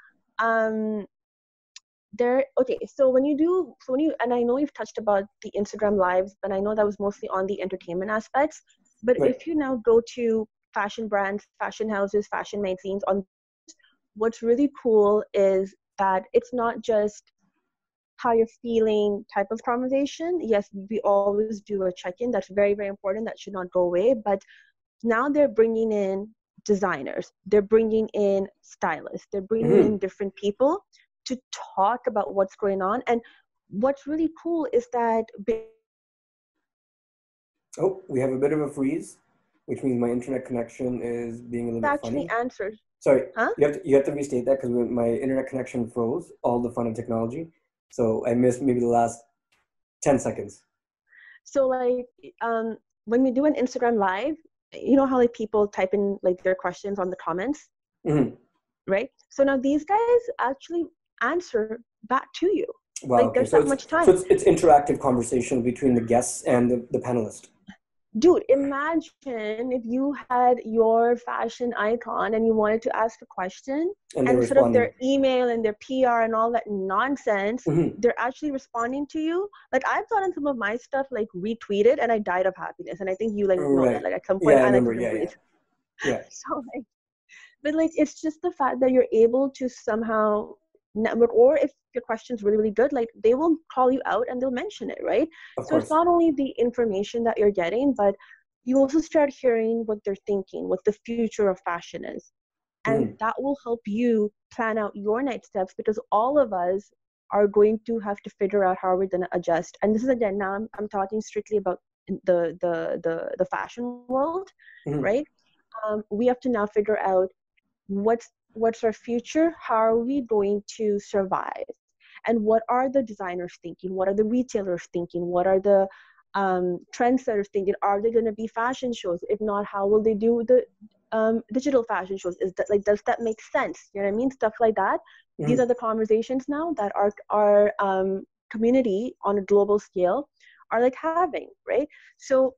Okay, so when you and I know you've touched about the Instagram lives, but I know that was mostly on the entertainment aspects. But Right. if you now go to fashion brands, fashion houses, fashion magazines, what's really cool is that it's not just how you're feeling type of conversation. Yes, we always do a check-in. That's very, very important. That should not go away. But now they're bringing in designers. They're bringing in stylists. They're bringing in different people to talk about what's going on. And what's really cool is that Oh, we have a bit of a freeze, which means my internet connection is being a little bit actually funny. answers. Sorry, Huh? you have to restate that because my internet connection froze. All the fun of technology, so I missed maybe the last 10 seconds. So like when we do an Instagram live, you know how like people type in like their questions on the comments, right? So now these guys actually answer back to you. Wow. Like Okay. there's that much time. So it's interactive conversation between the guests and the panelist. Dude, imagine if you had your fashion icon and you wanted to ask a question, And and instead of their email and their PR and all that nonsense, they're actually responding to you. Like I've gotten some of my stuff like retweeted, and I died of happiness. And I think you like know that. Like at some point, I like couldn't breathe. Yeah. So like, but like it's just the fact that you're able to somehow network, or if your question's really, really good, like they will call you out and they'll mention it, right? So it's not only the information that you're getting, but you also start hearing what they're thinking, what the future of fashion is. And that will help you plan out your next steps, because all of us are going to have to figure out how we're going to adjust. And this is, again, now I'm talking strictly about the fashion world, right? We have to now figure out what's our future, how are we going to survive, and what are the designers thinking, what are the retailers thinking, what are the trendsetters thinking. Are they going to be fashion shows? If not, how will they do the digital fashion shows? Is that like, does that make sense? You know what I mean? Stuff like that. These are the conversations now that our community on a global scale are like having, right? So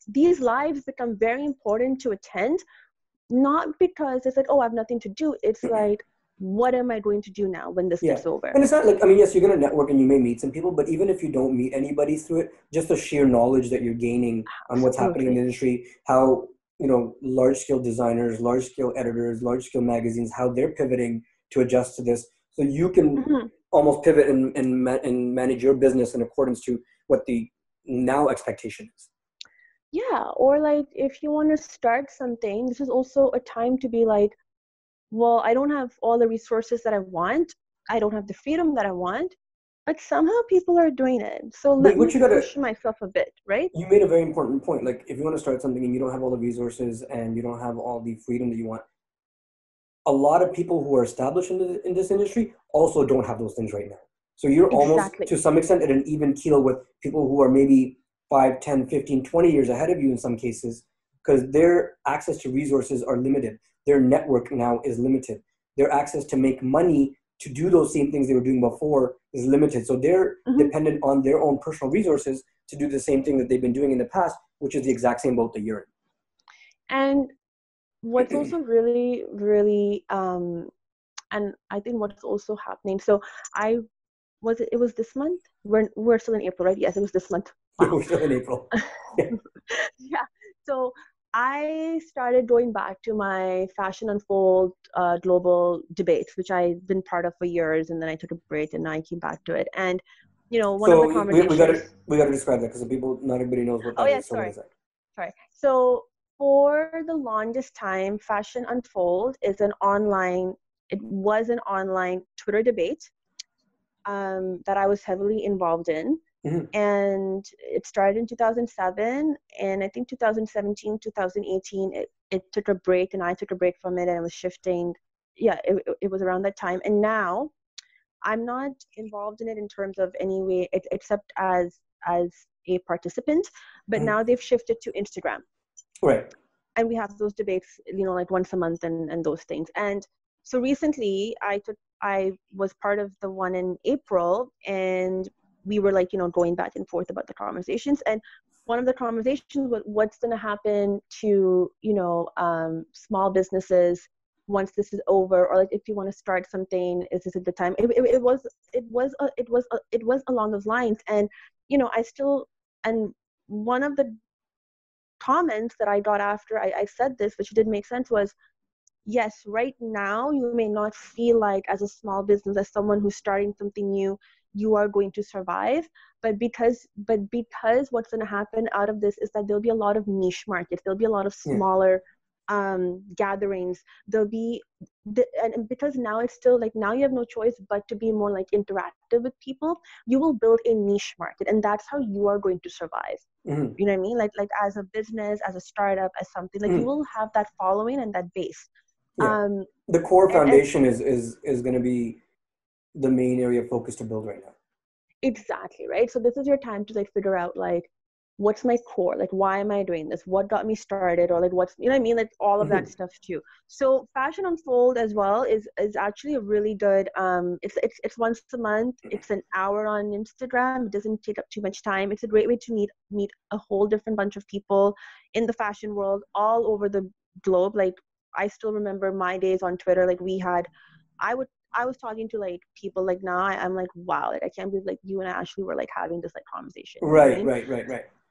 these lives become very important to attend, not because it's like, oh, I have nothing to do. It's like, what am I going to do now when this gets over? And it's not like, I mean, yes, you're going to network and you may meet some people, but even if you don't meet anybody through it, just the sheer knowledge that you're gaining on what's happening in the industry, how, you know, large-scale designers, large-scale editors, large-scale magazines, how they're pivoting to adjust to this. So you can almost pivot and manage your business in accordance to what the now expectation is. Yeah, or like if you want to start something, this is also a time to be like, well, I don't have all the resources that I want. I don't have the freedom that I want, but somehow people are doing it. So let me push myself a bit, right? You made a very important point. Like if you want to start something and you don't have all the resources and you don't have all the freedom that you want, a lot of people who are established in this industry also don't have those things right now. So you're almost to some extent at an even keel with people who are maybe 5, 10, 15, 20 years ahead of you in some cases, because their access to resources are limited. Their network now is limited. Their access to make money to do those same things they were doing before is limited. So they're dependent on their own personal resources to do the same thing that they've been doing in the past, which is the exact same boat that you're in. And what's also really, really, and I think what's also happening, so it was this month? We're still in April, right? Yes, it was this month. Wow. Yeah, we're still in April. Yeah. So I started going back to my Fashion Unfold global debates, which I've been part of for years, and then I took a break, and now I came back to it. And you know, one of the conversations. We got to describe that because not everybody knows what that is. So what is that? Sorry. So for the longest time, Fashion Unfold is it was an online Twitter debate that I was heavily involved in. And it started in 2007, and I think 2017, 2018, it took a break, and I took a break from it, and I was shifting. Yeah, it was around that time. And now I'm not involved in it in terms of any way, except as a participant, but now they've shifted to Instagram. Right. And we have those debates, you know, like once a month and those things. And so recently I was part of the one in April, and we were like, going back and forth about the conversations. And one of the conversations was what's going to happen to, small businesses once this is over, or like if you want to start something, is this at the time? It was along those lines. And and one of the comments that I got after I said this, which didn't make sense, was, yes, right now you may not feel like, as a small business, as someone who's starting something new, you are going to survive, but because what's going to happen out of this is that there'll be a lot of niche markets, there'll be a lot of smaller gatherings, and because now it's still like, now you have no choice but to be more like interactive with people. You will build a niche market, and that's how you are going to survive. You know what I mean? Like as a business, as a startup, as something, like you will have that following and that base. The core foundation is going to be the main area of focus to build right now. Exactly, right? So this is your time to like figure out, like, what's my core? Like, why am I doing this? What got me started? Or like, what's, you know what I mean? Like all of that stuff too. So Fashion Unfold as well is actually a really good, it's once a month. It's an hour on Instagram. It doesn't take up too much time. It's a great way to meet a whole different bunch of people in the fashion world all over the globe. Like, I still remember my days on Twitter. Like I was talking to like people, like now I'm like, wow, like I can't believe like you and Ashley were like having this like conversation. Right.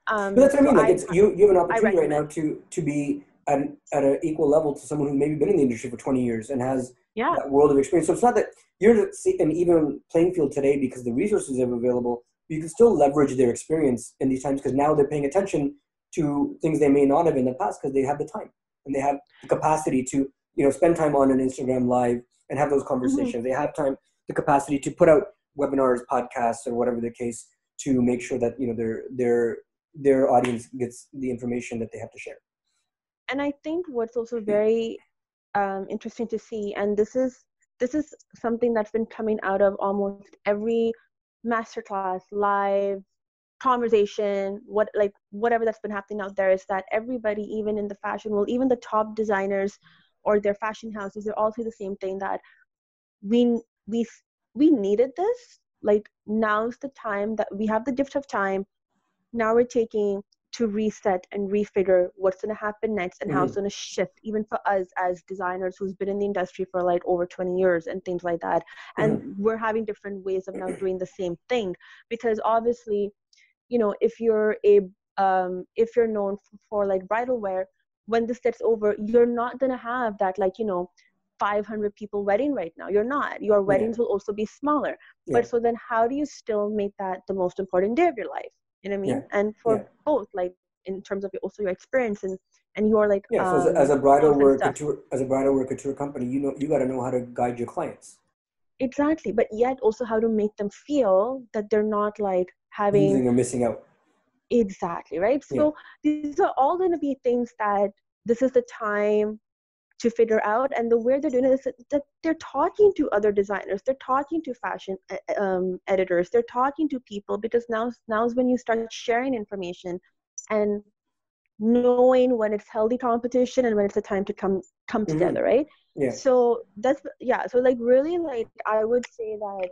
But that's what I mean. Like you have an opportunity right now to be at an equal level to someone who's maybe been in the industry for 20 years and has that world of experience. So it's not that you're an even playing field today because the resources are available. You can still leverage their experience in these times because now they're paying attention to things they may not have in the past because they have the time and they have the capacity to, spend time on an Instagram live and have those conversations. They have the capacity to put out webinars, podcasts, or whatever the case, to make sure that their audience gets the information that they have to share. And I think what's also very interesting to see, and this is something that's been coming out of almost every masterclass, live conversation, whatever that's been happening out there, is that everybody, even in the fashion world, even the top designers or their fashion houses, they're all saying the same thing, that we needed this. Like, now's the time that we have the gift of time. Now we're taking to reset and refigure what's going to happen next and how it's going to shift, even for us as designers who's been in the industry for like over 20 years and things like that. And we're having different ways of now doing the same thing, because obviously, if you're known for like bridal wear, when this gets over, you're not going to have that 500 people wedding right now. You're not. Your weddings will also be smaller. But so then how do you still make that the most important day of your life? You know what I mean? And for both, like in terms of your experience and your like so as a bridal wear couture company, you got to know how to guide your clients. Exactly, but yet also how to make them feel that they're not like having losing or missing out. Exactly, right? So these are all going to be things that this is the time to figure out. And the way they're doing it is that they're talking to other designers, they're talking to fashion editors, they're talking to people, because now's when you start sharing information and knowing when it's healthy competition and when it's the time to come together, right? So that's so like really, like I would say that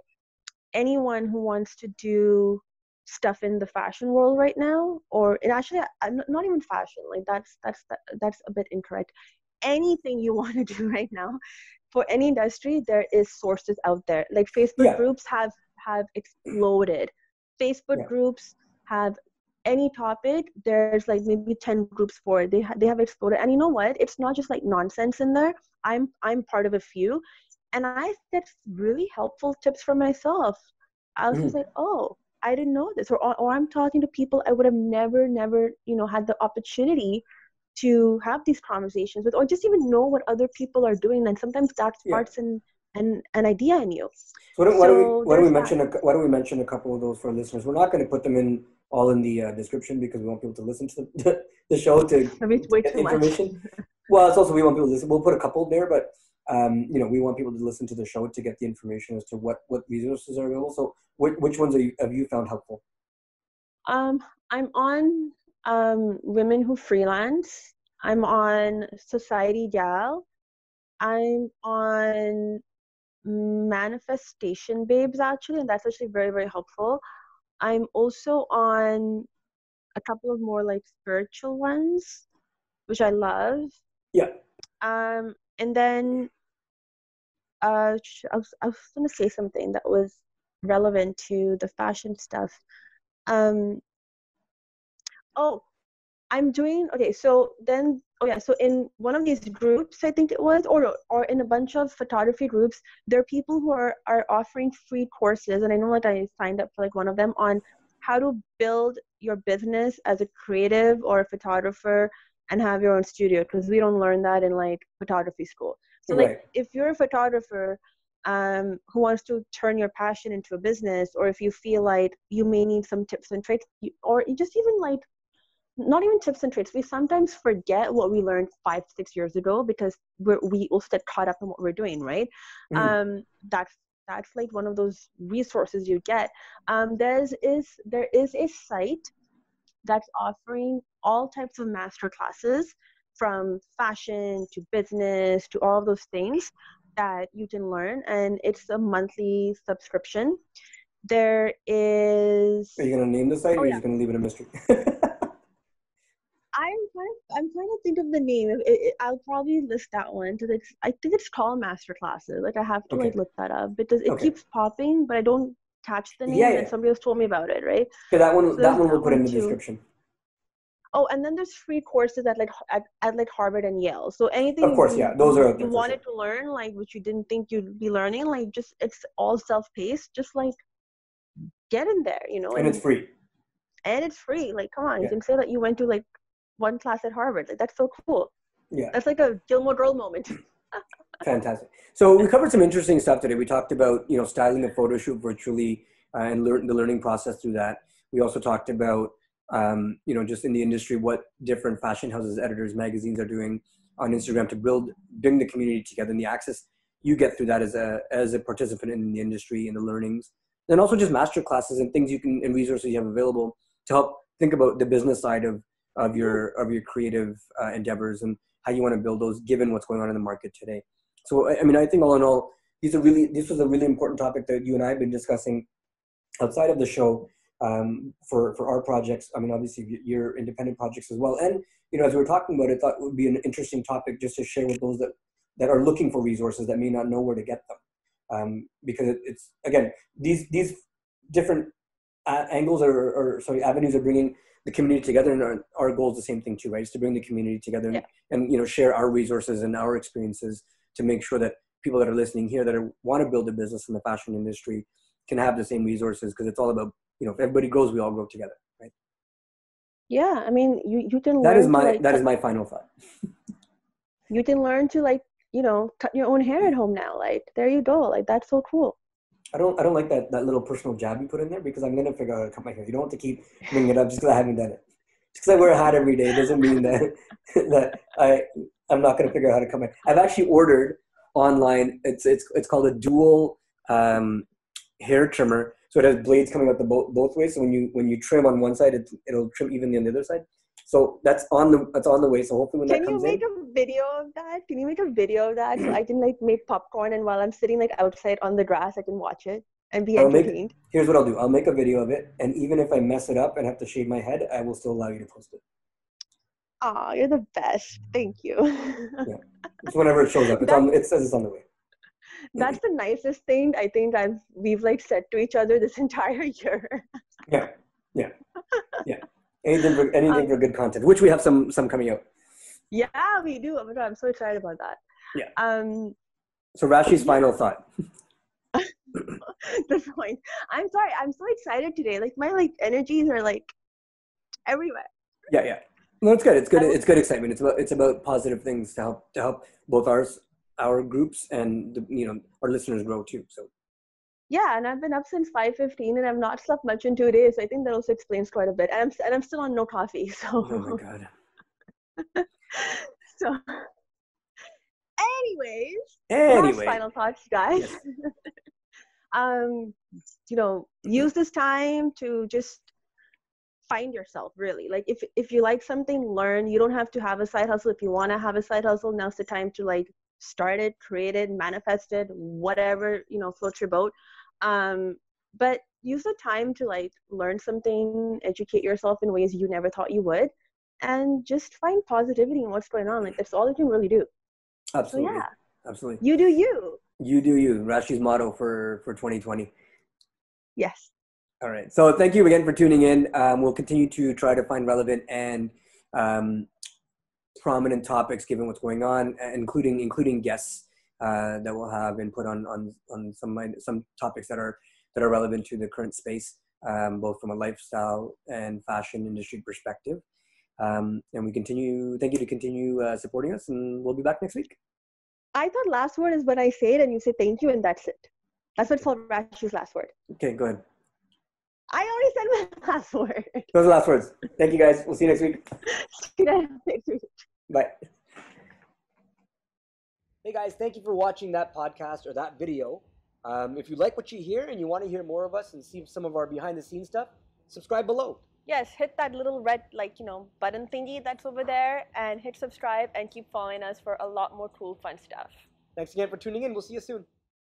anyone who wants to do stuff in the fashion world right now, or it actually not even fashion, like that's a bit incorrect. Anything you want to do right now for any industry, there is sources out there. Like Facebook groups have exploded. Facebook groups have any topic, there's like maybe 10 groups for it. They have exploded. And you know what? It's not just like nonsense in there. I'm part of a few, and I get really helpful tips for myself. I was just like, oh, I didn't know this, or I'm talking to people I would have never had the opportunity to have these conversations with, or just even know what other people are doing. And sometimes that sparks an idea in you. Why don't we mention a couple of those for our listeners? We're not going to put them all in the description because we want people to listen to the show to get information. Well, it's also we want people to listen. We'll put a couple there, but we want people to listen to the show to get the information as to what resources are available. So which ones have you found helpful? I'm on Women Who Freelance. I'm on Society Gal. I'm on Manifestation Babes, actually, and that's actually very, very helpful. I'm also on a couple of more like spiritual ones, which I love. Yeah. And then I was going to say something that was relevant to the fashion stuff. Um, oh, I'm doing okay. So then, oh yeah. So in one of these groups, I think it was, or in a bunch of photography groups, there are people who are offering free courses, and I know like I signed up for like one of them on how to build your business as a creative or a photographer and have your own studio, because we don't learn that in like photography school. So like Right. if you're a photographer who wants to turn your passion into a business, or if you feel like you may need some tips and tricks, or you just even like not even tips and tricks. We sometimes forget what we learned 5-6 years ago because we also get caught up in what we're doing, right? Mm. That's like one of those resources you get. There is a site that's offering all types of master classes, from fashion to business to all of those things that you can learn, and it's a monthly subscription. There is, Are you going to name the site, or oh are you yeah, just going to leave it a mystery? I'm trying to think of the name. I'll probably list that one because I think it's called Master Classes. Like I have to like Okay. look that up because it Okay. keeps popping, but I don't catch the Yeah, name, and yeah. somebody else told me about it, right? Okay, that So one there's we'll that put in one the too. description. Oh, and then there's free courses at like at like Harvard and Yale. So anything Of course, yeah. Those are out you there for sure. wanted to learn, like which you didn't think you'd be learning, like just it's all self-paced. Just like get in there, And it's free. and it's free. Like come on, you Yeah. can say that you went to like one class at Harvard. Like that's so cool. Yeah. That's like a Gilmore Girl moment. Fantastic. So we covered some interesting stuff today. We talked about, styling a photo shoot virtually and the learning process through that. We also talked about, just in the industry, what different fashion houses, editors, magazines are doing on Instagram to bring the community together, and the access you get through that as a participant in the industry and the learnings. And also just master classes and things and resources you have available to help think about the business side of your creative endeavors and how you want to build those given what's going on in the market today. So, I mean, I think all in all, this was a really important topic that you and I have been discussing outside of the show for our projects. I mean, obviously, your independent projects as well. And, as we were talking about it, I thought it would be an interesting topic just to share with those that are looking for resources that may not know where to get them. Because it's, again, these different angles or avenues of bringing the community together, and our goal is the same thing too, right? Is to bring the community together and share our resources and our experiences to make sure that people that are listening here that want to build a business in the fashion industry can have the same resources, because it's all about, if everybody grows, we all grow together, right? Yeah, I mean, you can That is learn that is my final thought. you can learn to cut your own hair at home now. Like there you go. Like that's so cool. I don't like that little personal jab you put in there, because I'm gonna figure out how to cut my hair. You don't have to keep bringing it up just because I haven't done it. Just because I wear a hat every day doesn't mean that I'm not gonna figure out how to cut my. I've actually ordered online. It's called a dual hair trimmer. So it has blades coming out both ways. So when you trim on one side, it'll trim evenly on the other side. So that's on the way. So hopefully when that comes in. Can you make a video of that? Can you make a video of that so I can like make popcorn, and while I'm sitting like outside on the grass, I can watch it and be entertained? Here's what I'll do. I'll make a video of it, and even if I mess it up and have to shave my head, I will still allow you to post it. Aw, you're the best. Thank you. Yeah, it's whenever it shows up. It says it's on the way. That's the nicest thing I think we've like said to each other this entire year. Yeah. Anything for good content, which we have some coming out. Yeah, we do. Oh my God, I'm so excited about that. Yeah. So Rashi's final thought. The point. I'm sorry. I'm so excited today. Like my energies are like everywhere. Yeah. No, it's good. It's good. It's good excitement. It's about positive things to help both our groups and our listeners grow too. So. Yeah, and I've been up since 5:15, and I've not slept much in 2 days. So I think that also explains quite a bit. And I'm still on no coffee. So. Oh my God. So. Anyways. Last final thoughts, guys. Yes. Use this time to just find yourself, really. Like if you like something, learn. You don't have to have a side hustle. If you want to have a side hustle, now's the time to like start it, create it, manifest it, whatever, float your boat. But use the time to like learn something, educate yourself in ways you never thought you would, and just find positivity in what's going on. Like that's all you can really do. Absolutely. So yeah, Absolutely. you do you. You do you. Rashi's motto for 2020. Yes. All right. So thank you again for tuning in. We'll continue to try to find relevant and prominent topics given what's going on, including guests that will have input on some topics that are relevant to the current space, both from a lifestyle and fashion industry perspective. And thank you to continue supporting us, and we'll be back next week. I thought last word is when I say it and you say thank you and that's it. That's what's called Rashi's last word. Okay, go ahead. I already said my last word. Those are the last words. Thank you guys. We'll see you next week. See you next week. Bye. Hey guys, thank you for watching that podcast or that video. If you like what you hear and you want to hear more of us and see some of our behind the scenes stuff, subscribe below. Yes, hit that little red button thingy that's over there and hit subscribe and keep following us for a lot more cool fun stuff. Thanks again for tuning in. We'll see you soon.